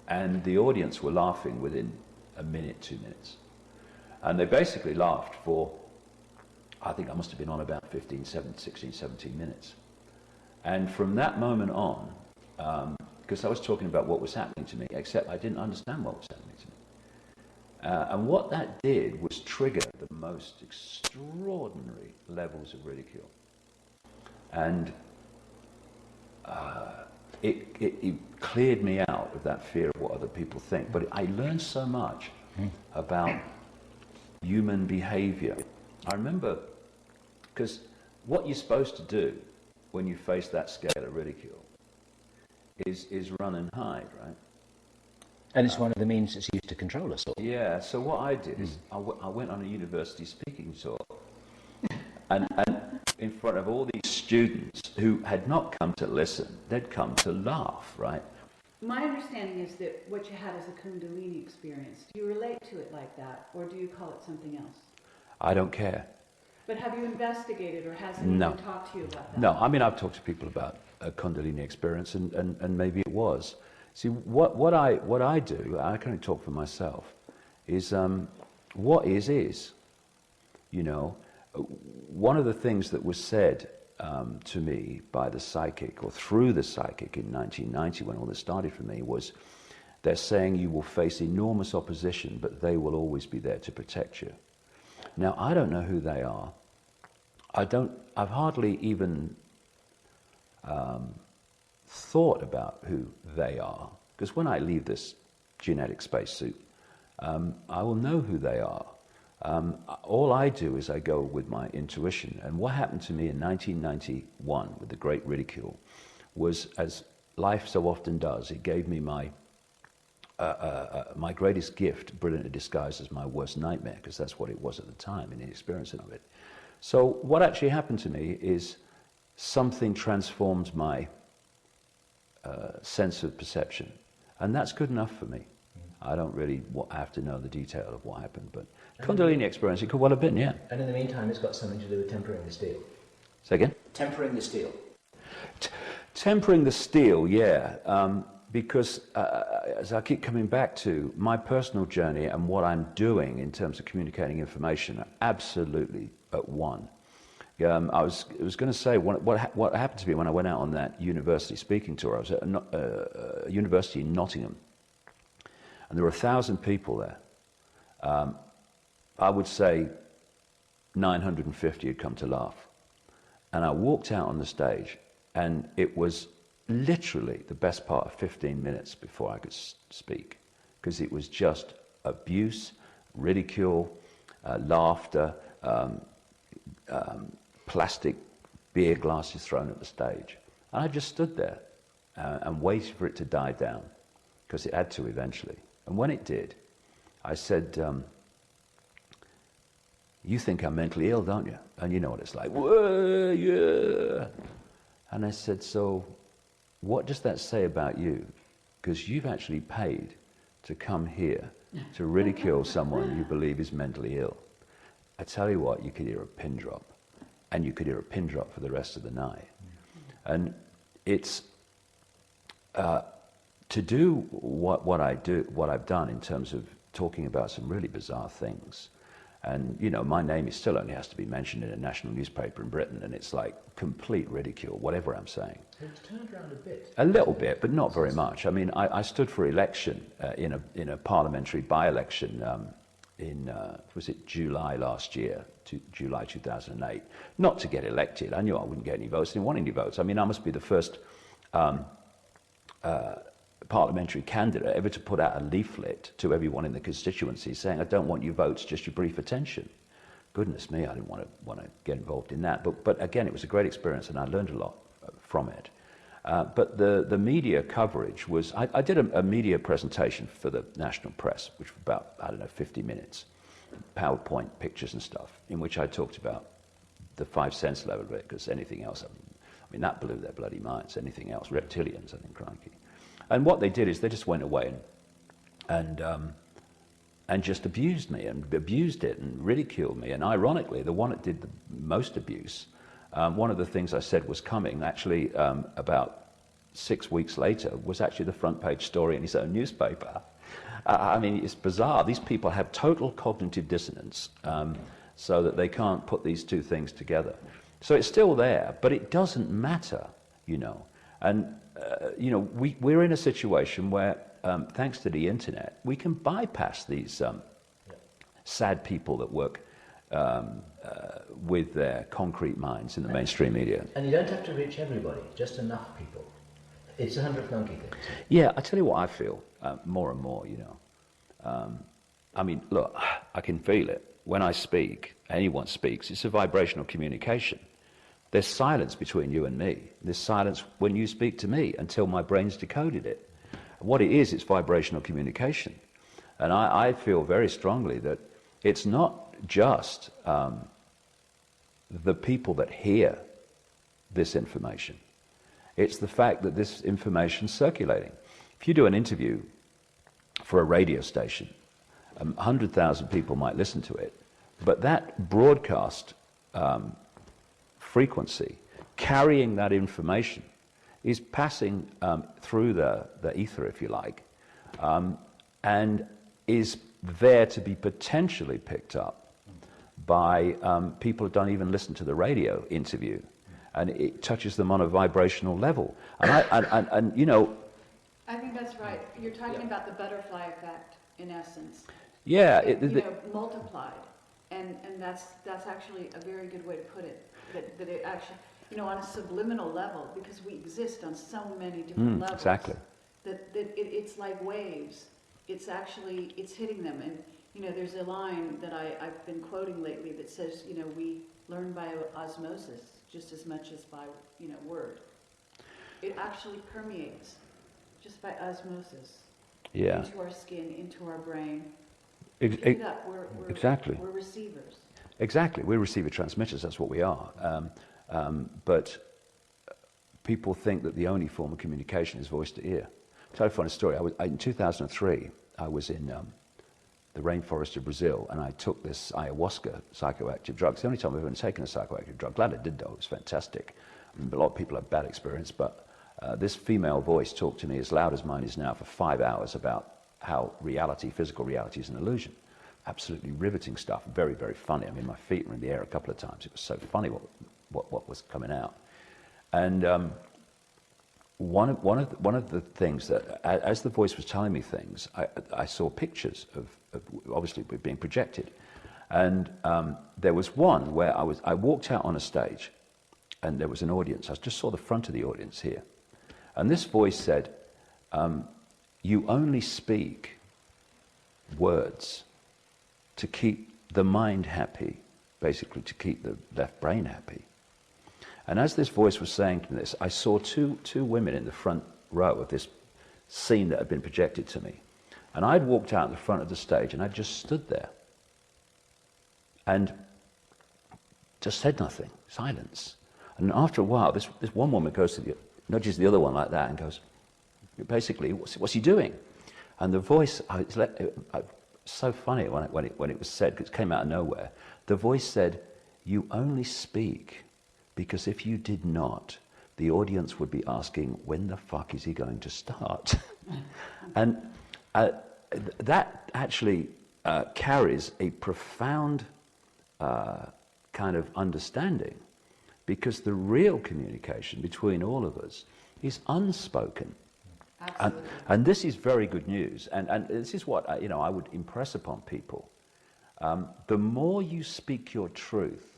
And the audience were laughing within a minute, 2 minutes. And they basically laughed for, I think I must have been on about 16, 17 minutes. And from that moment on, because I was talking about what was happening to me, except I didn't understand what was happening to me. And what that did was trigger the most extraordinary levels of ridicule. And it cleared me out of that fear of what other people think. But I learned so much about human behavior. I remember, because what you're supposed to do when you face that scale of ridicule is run and hide, right? And it's one of the means that's used to control us all. Yeah, so what I did is I went on a university speaking tour, and in front of all these students who had not come to listen, they'd come to laugh, right? My understanding is that what you had is a Kundalini experience. Do you relate to it like that, or do you call it something else? I don't care. But have you investigated, or has anyone talked to you about that? No, I mean, I've talked to people about a Kundalini experience, and maybe it was. See, what I do, I can only talk for myself, is what is. You know, one of the things that was said to me by the psychic, or through the psychic in 1990, when all this started for me, was they're saying you will face enormous opposition, but they will always be there to protect you. Now, I don't know who they are. I've hardly even thought about who they are, because when I leave this genetic spacesuit, I will know who they are. All I do is I go with my intuition. And what happened to me in 1991 with the Great Ridicule was, as life so often does, it gave me my greatest gift, brilliantly disguised as my worst nightmare, because that's what it was at the time, in the experiencing of it. So what actually happened to me is something transformed my sense of perception. And that's good enough for me. I don't really have to know the detail of what happened, but Kundalini experience, it could well have been, yeah. And in the meantime, it's got something to do with tempering the steel. Say again? Tempering the steel. Tempering the steel, yeah. Because, as I keep coming back to, my personal journey and what I'm doing in terms of communicating information are absolutely at one. I was going to say, what happened to me when I went out on that university speaking tour. I was at a university in Nottingham, and there were 1,000 people there. I would say 950 had come to laugh. And I walked out on the stage, and it was literally the best part of 15 minutes before I could speak, because it was just abuse, ridicule, laughter, plastic beer glasses thrown at the stage. And I just stood there and waited for it to die down, because it had to eventually. And when it did, I said, you think I'm mentally ill, don't you? And you know what it's like. Whoa, yeah. And I said, so what does that say about you? Because you've actually paid to come here to ridicule someone you believe is mentally ill. I tell you what, you could hear a pin drop. And you could hear a pin drop for the rest of the night. And it's to do what I've done in terms of talking about some really bizarre things. And, you know, my name still only has to be mentioned in a national newspaper in Britain, and it's like complete ridicule, whatever I'm saying. It's turned around a bit. A little bit, but not very much. I mean, I stood for election in a parliamentary by-election in, was it July last year, July 2008, not to get elected. I knew I wouldn't get any votes. I didn't want any votes. I mean, I must be the first parliamentary candidate ever to put out a leaflet to everyone in the constituency saying, I don't want your votes, just your brief attention. Goodness me, I didn't want to get involved in that. But again, it was a great experience, and I learned a lot from it. But the media coverage was, I did a media presentation for the national press, which was about, I don't know, 50 minutes, PowerPoint pictures and stuff, in which I talked about the 5 sense level of it, because anything else, I mean, that blew their bloody minds. Anything else, reptilians, I think, crikey. And what they did is they just went away and just abused me and abused it and ridiculed me. And ironically, the one that did the most abuse, one of the things I said was coming, actually about 6 weeks later was actually the front page story in his own newspaper. I mean, it's bizarre. These people have total cognitive dissonance, so that they can't put these two things together. So it's still there, but it doesn't matter, you know. And, you know, we're in a situation where, thanks to the internet, we can bypass these sad people that work with their concrete minds in the mainstream media. And you don't have to reach everybody, just enough people. It's a 100th monkey thing. Yeah, I tell you what I feel more and more, you know. I mean, look, I can feel it. When I speak, anyone speaks, it's a vibrational communication. There's silence between you and me. There's silence when you speak to me until my brain's decoded it. What it is, it's vibrational communication. And I feel very strongly that it's not just the people that hear this information. It's the fact that this information's circulating. If you do an interview for a radio station, 100,000 people might listen to it, but that broadcast frequency, carrying that information, is passing through the ether, if you like, and is there to be potentially picked up by people who don't even listen to the radio interview, and it touches them on a vibrational level. And you know, I think that's right. You're talking about the butterfly effect, in essence. Yeah, Multiplied, and that's actually a very good way to put it. That it actually, you know, on a subliminal level, because we exist on so many different levels. Exactly. That it's like waves. It's hitting them. And you know, there's a line that I've been quoting lately that says, you know, we learn by osmosis just as much as by, you know, word. It actually permeates just by osmosis. Yeah. Into our skin, into our brain. Exactly. We're receivers. Exactly. We're receiver transmitters, that's what we are. But people think that the only form of communication is voice to ear. I'll tell you a funny story. In 2003, I was in the rainforest of Brazil, and I took this ayahuasca psychoactive drug. It's the only time I've ever taken a psychoactive drug. Glad I did, though. It was fantastic. I mean, a lot of people have bad experience, but this female voice talked to me as loud as mine is now for 5 hours about how reality, physical reality, is an illusion. Absolutely riveting stuff. Very, very funny. I mean, my feet were in the air a couple of times. It was so funny what was coming out. And one of the things that, as the voice was telling me things, I saw pictures of obviously being projected. And there was one where I walked out on a stage, and there was an audience. I just saw the front of the audience here. And this voice said, you only speak words to keep the mind happy, basically to keep the left brain happy. And as this voice was saying to me this, I saw two women in the front row of this scene that had been projected to me. And I'd walked out in the front of the stage, and I just stood there and just said nothing, silence. And after a while, this one woman nudges the other one like that and goes, basically, what's he doing? And the voice, so funny when it was said, because it came out of nowhere. The voice said, you only speak because if you did not, the audience would be asking, when the fuck is he going to start? And that actually carries a profound kind of understanding, because the real communication between all of us is unspoken. And this is very good news, and this is what I would impress upon people. The more you speak your truth,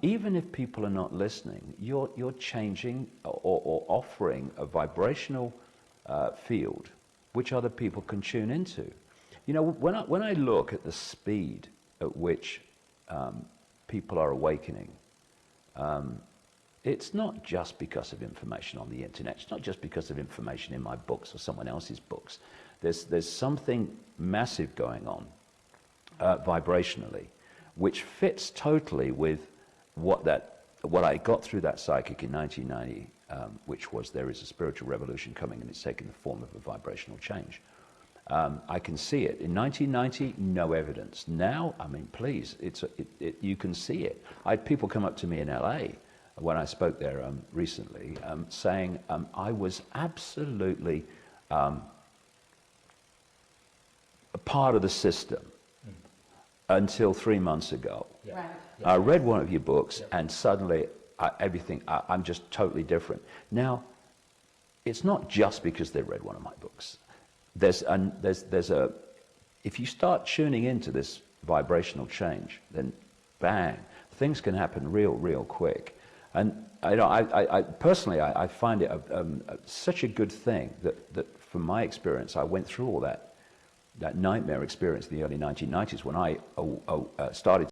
even if people are not listening, you're changing or offering a vibrational field which other people can tune into. You know, when I look at the speed at which people are awakening, it's not just because of information on the internet. It's not just because of information in my books or someone else's books. There's something massive going on vibrationally, which fits totally with what I got through that psychic in 1990, which was there is a spiritual revolution coming, and it's taking the form of a vibrational change. I can see it. In 1990, no evidence. Now, I mean, please, you can see it. I had people come up to me in LA when I spoke there recently, saying I was absolutely a part of the system until 3 months ago. Yeah. Right. Yeah. I read one of your books, Yeah. and suddenly I'm just totally different. Now, it's not just because they read one of my books. There's a, if you start tuning into this vibrational change, then bang, things can happen real quick. And I personally, I find it such a good thing that from my experience, I went through all that nightmare experience in the early 1990s when I started